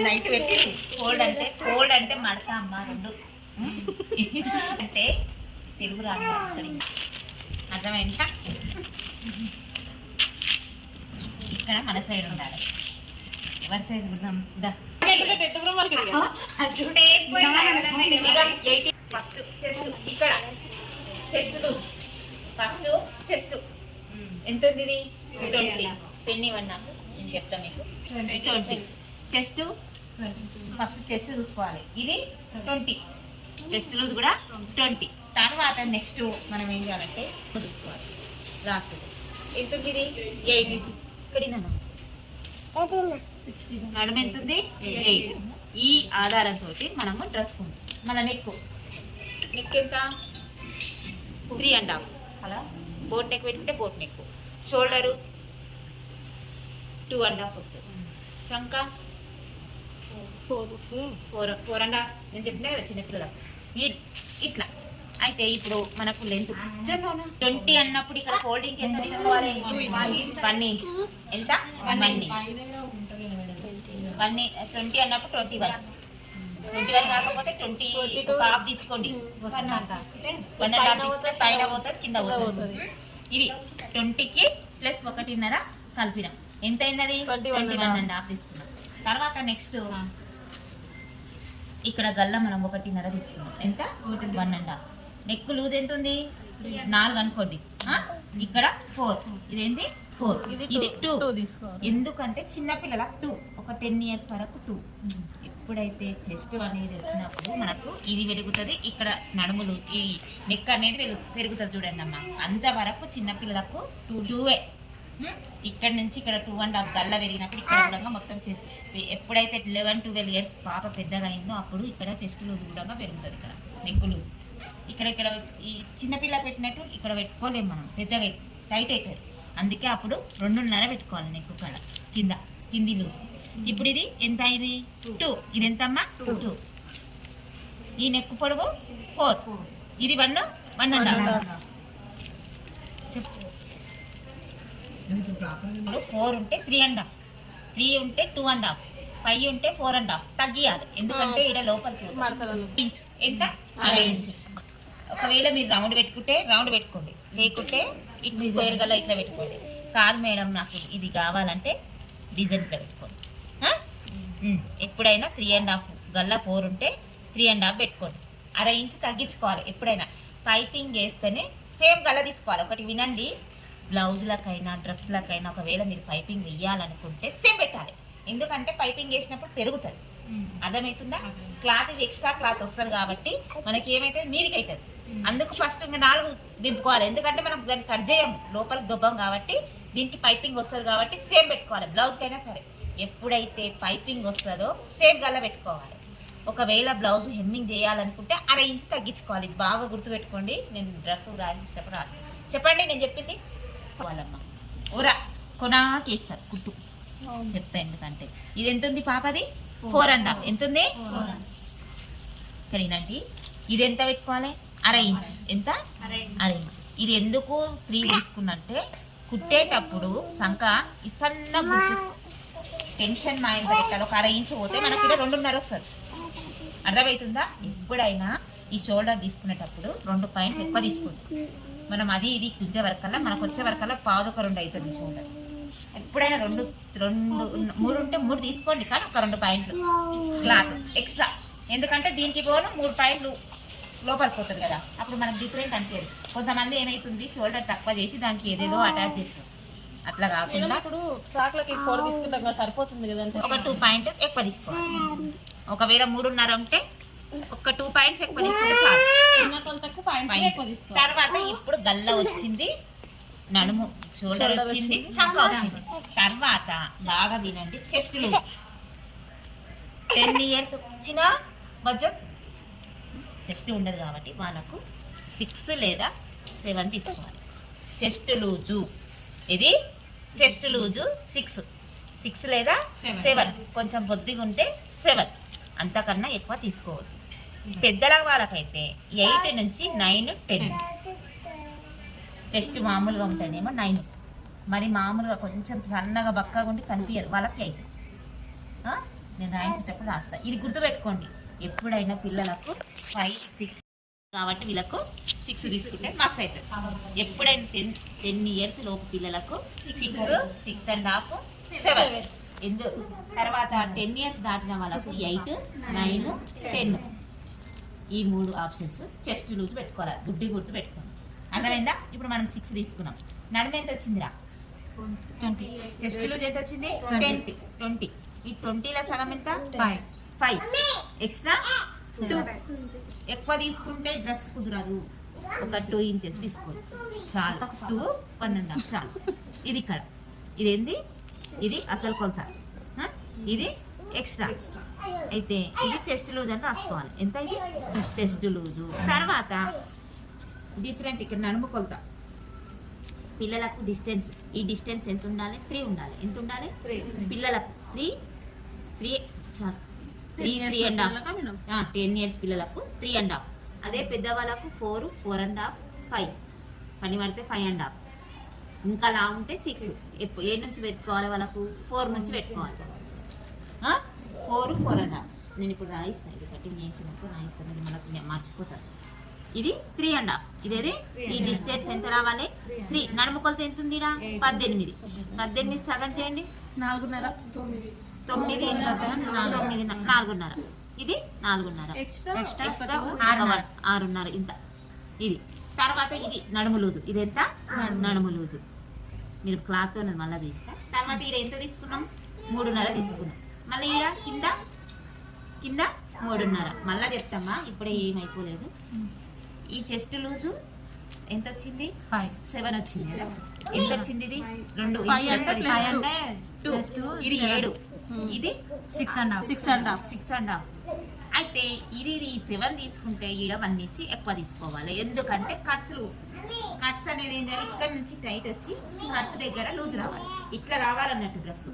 Night పెట్టింది. Fold అంటే మడతా అమ్మ రెండు అంటే తెలుగు రాదు అర్థమైందా? ఇక్కడ మన సైడ్ ఉండాలి. ఎవరి సైడ్ ఫస్ట్ చెస్ట్ ఇక్కడ ఫస్ట్ చెస్ట్ ఎంత ఉంది ఇది 20 పెన్ ఇవ్వండి నాకు నేను చెప్తాను మీకు 20 చెస్ట్ ఫస్ట్ చెస్ట్ చూసుకోవాలి. ఇది 20 చెస్ట్ లూజ్ కూడా 20. తర్వాత నెక్స్ట్ మనం ఏం చేయాలంటే చూసుకోవాలి. లాస్ట్ ఎంత ఉంది ఇది 8 ఇక్కడ నడుము ఎంత ఉంది 8. ఈ ఆధారంతో మనము డ్రెస్ కొంటాం. మన నెక్ ఎంత 3.5 అలా బోట్ నెక్ పెట్టుకుంటే బోట్ నెక్. షోల్డరు 2.5 వస్తుంది. చంక 4.5 నేను చెప్పినా కదా చిన్నపిల్లలకు ఇట్లా. అయితే ఇప్పుడు మనకు లెంత్ 20 అన్నప్పుడు ఇక్కడ హోల్డింగ్ ఎంత తీసుకోవాలి 1 ఇంచ్. ఎంత 1 ఇంచ్. 20 అన్నప్పుడు 21 కాకపోతే 20 ఒక హాఫ్ తీసుకోండి. 1.5 తీసుకుంటే పైన పోతుంది కింద పోతుంది. ఇది 20కి ప్లస్ 1.5 కలిపినాం. ఎంత అయింది? 21.5 తీసుకున్నాం. తర్వాత నెక్స్ట్ ఇక్కడ గల్ల మనం 1.5 తీసుకున్నాం. ఎంత 1.5. నెక్ లూజ్ ఎంత ఉంది 4 అనుకోండి. ఇక్కడ 4 ఇదేంటి 4 ఇది 2 ఎందుకంటే చిన్నపిల్లల 2 ఒక 10 years వరకు 2. ఎప్పుడైతే చెస్ట్ అనేది వచ్చినప్పుడు మనకు ఇది పెరుగుతుంది. ఇక్కడ నడుములు ఈ నెక్ అనేది పెరుగుతుంది చూడండి అమ్మ. అంతవరకు చిన్నపిల్లలకు 2. ఇక్కడ నుంచి ఇక్కడ 2.5 గల్ల పెరిగినప్పుడు ఇక్కడ కూడా మొత్తం చెస్ట్. ఎప్పుడైతే 11-12 years పాప పెద్దగా అయిందో అప్పుడు ఇక్కడ చెస్ట్ లూజ్ కూడా పెరుగుతుంది. ఇక్కడ నెక్ లూజ్ ఇక్కడ ఈ చిన్నపిల్ల పెట్టినట్టు ఇక్కడ పెట్టుకోలేము మనం. పెద్దగా టైట్ అవుతుంది. అందుకే అప్పుడు 2.5 పెట్టుకోవాలి నెక్ కడ కింది లూజ్. ఇప్పుడు ఇది ఎంత? ఇది 2. ఇది ఎంత అమ్మా 2. ఈ నెక్ పొడవు 4. ఇది 1.5 చెప్పు. 4 ఉంటే 3.5, 3 ఉంటే 2.5, 5 ఉంటే 4.5 తగ్గియాలి. ఎందుకంటే ఇక్కడ లోపలికి ఇంచ్ ఎంత 1/2 ఇంచ్. ఒకవేళ మీరు రౌండ్ పెట్టుకుంటే రౌండ్ పెట్టుకోండి, లేకుంటే ఇట్లా స్క్వేర్ గల్లా ఇట్లా పెట్టుకోండి. కాదు మేడం నాకు ఇది కావాలంటే డిజైన్గా పెట్టుకోండి. ఎప్పుడైనా 3.5 గల్లా 4 ఉంటే 3.5 పెట్టుకోండి. 1/2 ఇంచ్ తగ్గించుకోవాలి. ఎప్పుడైనా పైపింగ్ వేస్తేనే సేమ్ గల్ల తీసుకోవాలి. ఒకటి వినండి, బ్లౌజులకైనా డ్రెస్లకైనా ఒకవేళ మీరు పైపింగ్ వేయాలనుకుంటే సేమ్ పెట్టాలి. ఎందుకంటే పైపింగ్ వేసినప్పుడు పెరుగుతుంది. అర్థమవుతుందా? క్లాత్ ఇది ఎక్స్ట్రా క్లాత్ వస్తుంది కాబట్టి మనకి ఏమైతే మీదికి అవుతుంది. అందుకు ఫస్ట్ ఇంకా 4 దింపుకోవాలి. ఎందుకంటే మనం దాన్ని కట్ చేయం, లోపలికి దొబ్బం కాబట్టి దీనికి పైపింగ్ వస్తుంది కాబట్టి సేమ్ పెట్టుకోవాలి. బ్లౌజ్కైనా సరే ఎప్పుడైతే పైపింగ్ వస్తుందో సేమ్ గల్ల పెట్టుకోవాలి. ఒకవేళ బ్లౌజ్ హెమ్మింగ్ చేయాలనుకుంటే 1/2 ఇంచ్ తగ్గించుకోవాలి. ఇది బాగా గుర్తుపెట్టుకోండి. నేను డ్రెస్ రాయించేటప్పుడు చెప్పండి నేను చెప్పింది వాళ్ళమ్మ ఊరా కొనాకేస్తారు కుట్టు చెప్తా. ఎందుకంటే ఇది ఎంత ఉంది పాపది 4.5. ఎంత ఉంది ఇక్కడ ఇలాంటి. ఇది ఎంత పెట్టుకోవాలి 1/2 ఇంచ్. ఎంత 1/2 ఇంచ్. ఇది ఎందుకు 3 తీసుకున్నంటే కుట్టేటప్పుడు సంఖ సన్న గుర్తు టెన్షన్ మైండ్ పెట్టాలి. ఒక 1/2 ఇంచ్ పోతే మనకి ఇక్కడ 2.5 వస్తుంది. అర్థమవుతుందా? ఎప్పుడైనా ఈ షోల్డర్ తీసుకునేటప్పుడు 2 పాయింట్లు ఎక్కువ తీసుకోండి. మనం అది ఇది కుజ్జే వరకల్లా మనకు వచ్చే వరకల్లా 1/2 అవుతుంది షోల్డర్. ఎప్పుడైనా 2 3 ఉంటే 3 తీసుకోండి, కానీ ఒక 2 పాయింట్లు క్లాత్ ఎక్స్ట్రా. ఎందుకంటే దీనికి పోను 3 పాయింట్లు లోపలికి పోతుంది కదా, అప్పుడు మనకు డిఫరెంట్ అనిపించదు. కొంతమంది ఏమైతుంది షోల్డర్ తక్కువ చేసి దానికి ఏదేదో అటాచ్ చేస్తారు. అట్లా కాకుండా సరిపోతుంది కదా, ఒక 2 పాయింట్ ఎక్కువ తీసుకోవాలి. ఒకవేళ 3.5 ఉంటే ఒక 2 పాయింట్స్ ఎక్కువ తీసుకుంటే చాలు. తర్వాత ఇప్పుడు గల్ల వచ్చింది, నడుము షోల్డర్ వచ్చింది, చంక వచ్చింది. తర్వాత బాగా వినండి, చెస్ట్ లూజ్ 10 years వచ్చిన బడ్జెట్ చెస్ట్ ఉండదు కాబట్టి వాళ్ళకు 6 లేదా 7 తీసుకోవాలి. చెస్ట్ లూజు ఇది చెస్ట్ లూజు 6 లేదా 7, కొంచెం బొద్దిగా ఉంటే 7, అంతకన్నా ఎక్కువ తీసుకోవద్దు. పెద్దల వాళ్ళకైతే 8 నుంచి 9, 10. చెస్ట్ మామూలుగా ఉంటేనేమో 9, మరి మామూలుగా కొంచెం సన్నగా బక్కగా ఉండి కనిపించదు వాళ్ళకి 8. నేను రాయించేటప్పుడు రాస్తా. ఇది గుర్తుపెట్టుకోండి, ఎప్పుడైనా పిల్లలకు 5, 6 కాబట్టి వీళ్ళకు 6 తీసుకుంటే మస్తు అవుతుంది. ఎప్పుడైనా 10 years లోపు పిల్లలకు 6, 6.5, 7 ఎందుకు. తర్వాత 10 years దాటిన వాళ్ళకు 8, 9, 10 ఈ 3 ఆప్షన్స్ చెస్ట్ లూజ్ పెట్టుకోవాలి, గుర్తు పెట్టుకోవాలి. అర్థమైందా? ఇప్పుడు మనం 6 తీసుకున్నాం. నడుము ఎంత వచ్చిందిరా? 20. చెస్ట్ లూజ్ ఎంత వచ్చింది? 20. ఈ 20లో సగం ఎంత? 5. ఎక్స్ట్రా 2. ఎక్కువ తీసుకుంటే డ్రెస్ కుదరదు, ఒక 2 inches తీసుకోండి చాలు. 2, 1.5 చాలు. ఇది ఇక్కడ, ఇదేంది? ఇది అసలు కొలత, ఇది ఎక్స్ట్రా. అయితే ఇది చెస్ట్ లూజ్ అని రాసుకోవాలి. ఎంత ఇది? Chest loose. తర్వాత డిఫరెంట్ ఇక్కడ నడుము కొలత. పిల్లలకు డిస్టెన్స్, ఈ డిస్టెన్స్ ఎంత ఉండాలి? 3 ఉండాలి. ఎంత ఉండాలి? 3. పిల్లలకు 3 చాలు. 3.5. 10 years పిల్లలకు 3.5. అదే పెద్దవాళ్ళకు 4, 4.5, 5. పని పడితే 5.5. ఇంకా లా ఉంటే 6. ఏ నుంచి పెట్టుకోవాలి? వాళ్ళకు 4 నుంచి పెట్టుకోవాలి. 4, 4.5. నేను ఇప్పుడు రాయిస్తాను, ఇది కటింగ్ చేయించినప్పుడు రాయిస్తాను, ఇది మనకు మర్చిపోతాను. ఇది 3.5. ఇదేది? ఈ డిస్టెన్స్ ఎంత రావాలి? 3. నడుము కొలత ఎంత ఉంది? 18. 18 సగం చేయండి. 4.5. 9, 4.5. ఇది 4.5. ఎక్స్ట్రా 6.5. ఇంత. ఇది తర్వాత ఇది నడుము లూజు. ఇది ఎంత? నడుము లూజు. మీరు క్లాత్ తో మళ్ళీ చూస్తా. తర్వాత ఇక్కడ ఎంత తీసుకున్నాం? 3.5 తీసుకున్నాం. మళ్ళీ ఇక్కడ కింద 3.5. మళ్ళీ చెప్తామా, ఇప్పుడే ఏమైపోలేదు. ఈ చెస్ట్ లూజు ఎంత వచ్చింది? 7 వచ్చింది కదా. ఎంత వచ్చింది? ఇది 2 2. ఇది 7. ఇది 6.5. అయితే ఇది 7 తీసుకుంటే ఈడ 1 ఇంచ్ ఎక్కువ తీసుకోవాలి. ఎందుకంటే కట్స్ అనేది ఏం చేయాలి? ఇక్కడ నుంచి టైట్ వచ్చి కట్స్ దగ్గర లూజ్ రావాలి. ఇట్లా రావాలన్నట్టు డ్రెస్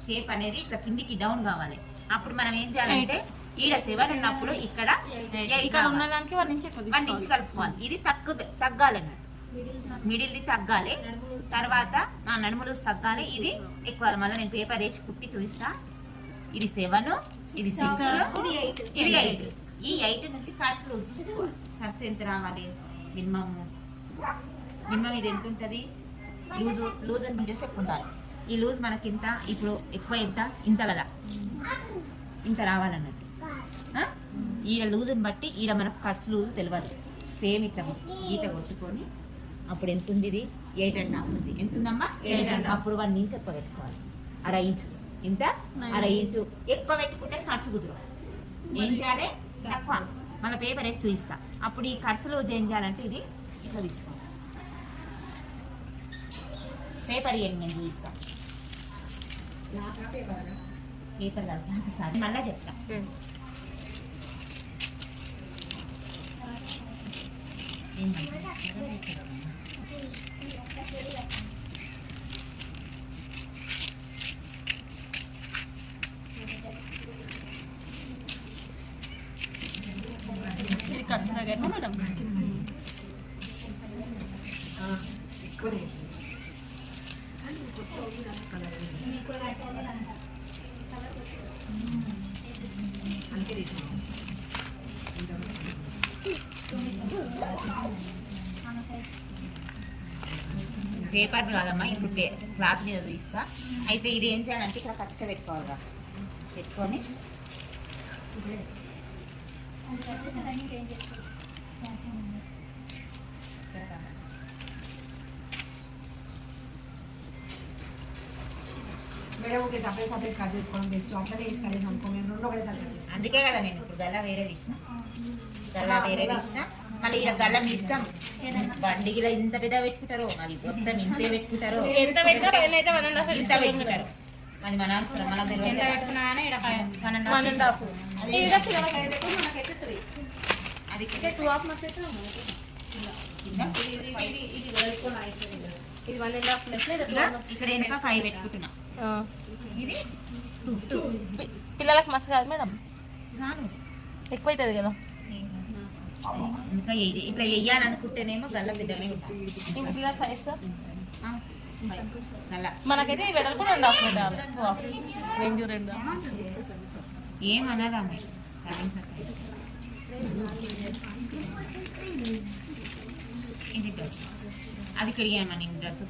షేప్ అనేది ఇట్లా కిందికి డౌన్ కావాలి. అప్పుడు మనం ఏం చేయాలంటే ఈడ 7 ఉన్నప్పుడు ఇక్కడ 1 ఇంచ్ కలుపుకోవాలి. ఇది తగ్గాలి అన్నట్టు, మిడిల్ది తగ్గాలి. తర్వాత నా నడుములు తగ్గాలి. ఇది ఎక్కువ. మళ్ళీ నేను పేపర్ వేసి కుట్టి చూపిస్తా. ఇది 7, ఇది 6, ఇది 8. ఈ 8 నుంచి కట్స్ లూజ్ చూసుకోవాలి. కట్స్ ఎంత రావాలి? మినిమం ఇది ఎంత ఉంటుంది? లూజ్ అని చేసి ఎక్కువ ఉండాలి. ఈ లూజ్ మనకి ఇంత, ఇప్పుడు ఎక్కువ ఎంత? ఇంత కదా, ఇంత రావాలన్నట్టు. ఈడ లూజ్ని బట్టి ఈడ మనకు కట్స్ లూజ్ తెలియదు. సేమ్ ఇట్లా గీత కొట్టుకొని అప్పుడు ఎంత ఉంది? ఇది 8.5 ఉంది. ఎంత ఉందమ్మా? 8.5. అప్పుడు 1 ఇంచ్ ఎక్కువ పెట్టుకోవాలి. 1/2 ఇంచు. ఇంత 1/2 ఇంచు ఎక్కువ పెట్టుకుంటే కట్స్ కుదరవు. ఏం చేయాలి? తక్కువ. మన పేపర్ వేసి చూపిస్తా. అప్పుడు ఈ కట్స్ లూజ్ ఏం చేయాలంటే ఇది ఇట్లా తీసుకోవాలి. పేపర్ ఇవ్వండి, నేను చూపిస్తా. పేపర్ కాదు సార్, మళ్ళీ చెప్తా. ఇది ఖర్చు దగ్గర మేడం పేపర్ కాదమ్మా, ఇప్పుడు క్లాత్ మీద చూపిస్తా. అయితే ఇది ఏం చేయాలంటే ఇక్కడ ఖచ్చితంగా పెట్టుకోవాలిగా. పెట్టుకొని అందుకే కదా నేను ఇప్పుడు గల్లా వేరే తీసిన. మళ్ళీ ఇక్కడ గల్లం ఇష్టం. బండిగిలా ఇంత పెద్ద పెట్టుకుంటారు, అది మొత్తం ఇంతే పెట్టుకుంటారు. ఇంత పెట్టుకుంటారు. అది మన అవసరం, మనకు తెలియదు. ఇక్కడ వెనక 5 పెట్టుకుంటున్నా. ఇది 2. పిల్లలకు మస్తు కాదు మేడం, చాలు. ఎక్కువ అవుతుంది కదా. ఇంకా ఇట్లా వేయాలనుకుంటేనేమో గల్ల పెద్దగానే ఉంటాయి. పిల్లల సైజ్ గల్ల మనకైతే ఈ వెడల్పు 2.5 పెట్టాలి రెండు ఏమన్నదా ఆమె ఇది డ్రెస్ అది కడిగామని డ్రెస్